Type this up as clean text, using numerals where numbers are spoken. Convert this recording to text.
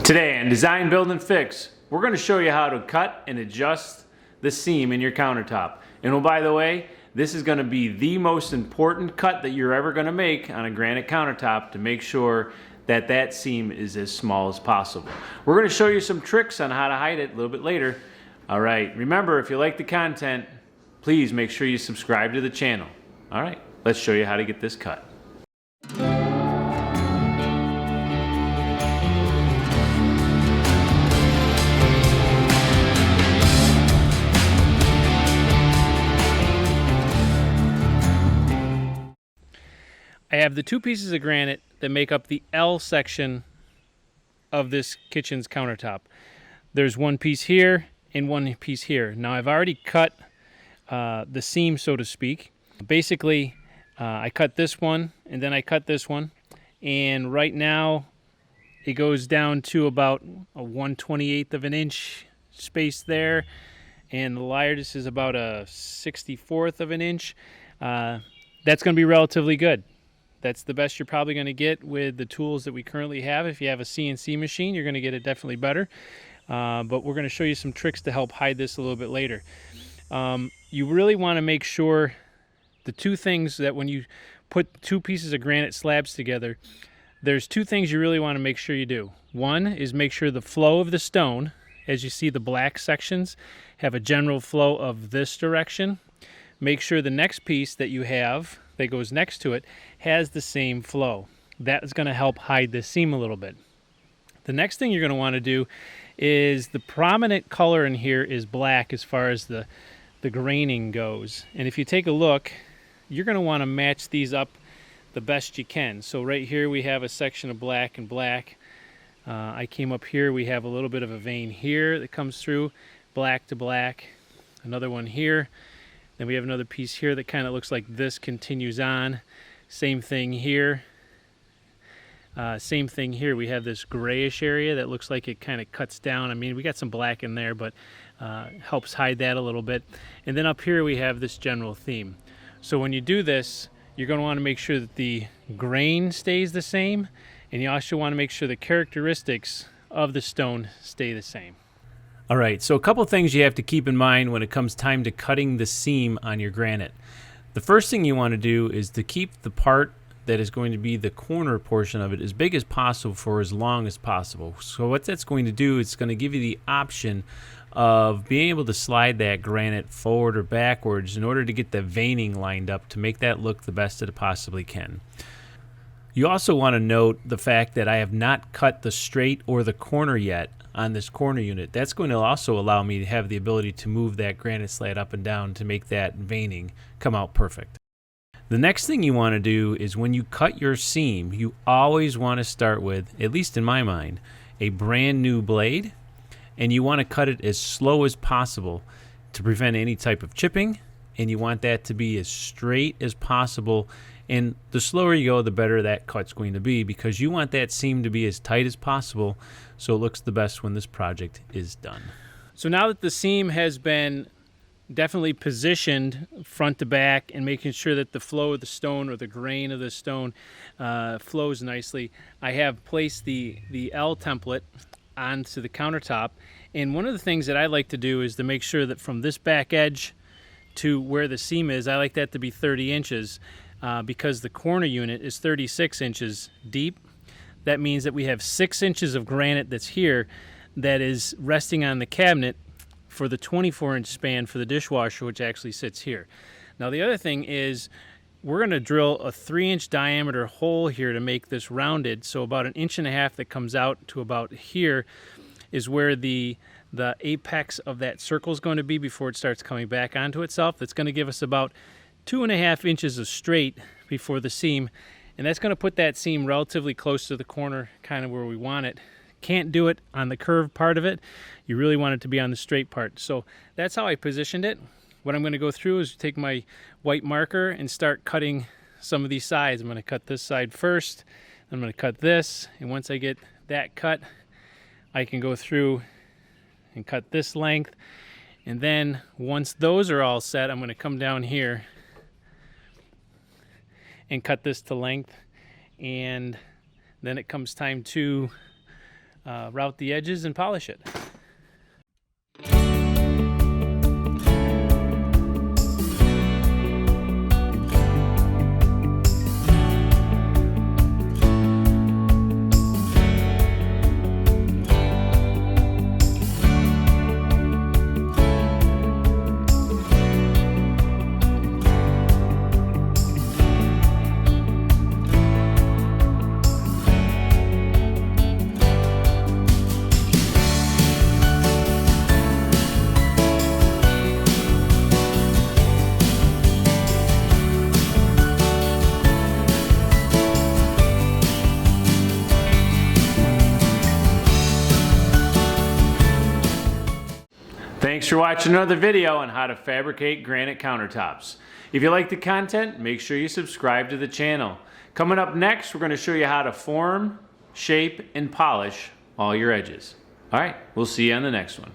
Today on Design, Build, and Fix, we're going to show you how to cut and adjust the seam in your countertop. And oh, by the way, this is going to be the most important cut that you're ever going to make on a granite countertop to make sure that that seam is as small as possible. We're going to show you some tricks on how to hide it a little bit later. All right, remember, if you like the content, please make sure you subscribe to the channel. All right, let's show you how to get this cut. I have the two pieces of granite that make up the L section of this kitchen's countertop. There's one piece here and one piece here. Now I've already cut the seam, so to speak. Basically, I cut this one and then I cut this one, and right now it goes down to about a 1/28 of an inch space there, and the largest is about a 1/64 of an inch. That's going to be relatively good. That's the best you're probably going to get with the tools that we currently have. If you have a CNC machine, you're going to get it definitely better. But we're going to show you some tricks to help hide this a little bit later. You really want to make sure the two things that when you put two pieces of granite slabs together, there's two things you really want to make sure you do. One is make sure the flow of the stone, as you see the black sections, have a general flow of this direction. Make sure the next piece that you have that goes next to it has the same flow. That is going to help hide this seam a little bit. The next thing you're going to want to do is the prominent color in here is black as far as the graining goes. And if you take a look, you're going to want to match these up the best you can. So right here we have a section of black and black. I came up here, we have a little bit of a vein here that comes through, black to black. Another one here. Then we have another piece here that kind of looks like this continues on. Same thing here. Same thing here. We have this grayish area that looks like it kind of cuts down. I mean, we got some black in there, but helps hide that a little bit. And then up here we have this general theme. So when you do this, you're going to want to make sure that the grain stays the same, and you also want to make sure the characteristics of the stone stay the same. All right, so a couple things you have to keep in mind when it comes time to cutting the seam on your granite. The first thing you want to do is to keep the part that is going to be the corner portion of it as big as possible for as long as possible. So what that's going to do, it's going to give you the option of being able to slide that granite forward or backwards in order to get the veining lined up to make that look the best that it possibly can. You also want to note the fact that I have not cut the straight or the corner yet on this corner unit. That's going to also allow me to have the ability to move that granite slab up and down to make that veining come out perfect. The next thing you want to do is when you cut your seam, you always want to start with, at least in my mind, a brand new blade, and you want to cut it as slow as possible to prevent any type of chipping, and you want that to be as straight as possible. And the slower you go, the better that cut's going to be, because you want that seam to be as tight as possible so it looks the best when this project is done. So now that the seam has been definitely positioned front to back and making sure that the flow of the stone or the grain of the stone flows nicely, I have placed the L template onto the countertop. And one of the things that I like to do is to make sure that from this back edge to where the seam is, I like that to be 30 inches. Because the corner unit is 36 inches deep. That means that we have 6 inches of granite that's here that is resting on the cabinet for the 24-inch span for the dishwasher, which actually sits here. Now the other thing is we're going to drill a 3-inch diameter hole here to make this rounded, so about 1.5 inches that comes out to about here is where the apex of that circle is going to be before it starts coming back onto itself. That's going to give us about 2.5 inches of straight before the seam, and that's going to put that seam relatively close to the corner, kind of where we want it. Can't do it on the curved part of it. You really want it to be on the straight part. So that's how I positioned it. What I'm going to go through is take my white marker and start cutting some of these sides. I'm going to cut this side first. I'm going to cut this, and once I get that cut, I can go through and cut this length. And then once those are all set, I'm going to come down here and cut this to length, and then it comes time to route the edges and polish it. Thanks for watching another video on how to fabricate granite countertops. If you like the content, make sure you subscribe to the channel. Coming up next, we're going to show you how to form, shape, and polish all your edges. All right, we'll see you on the next one.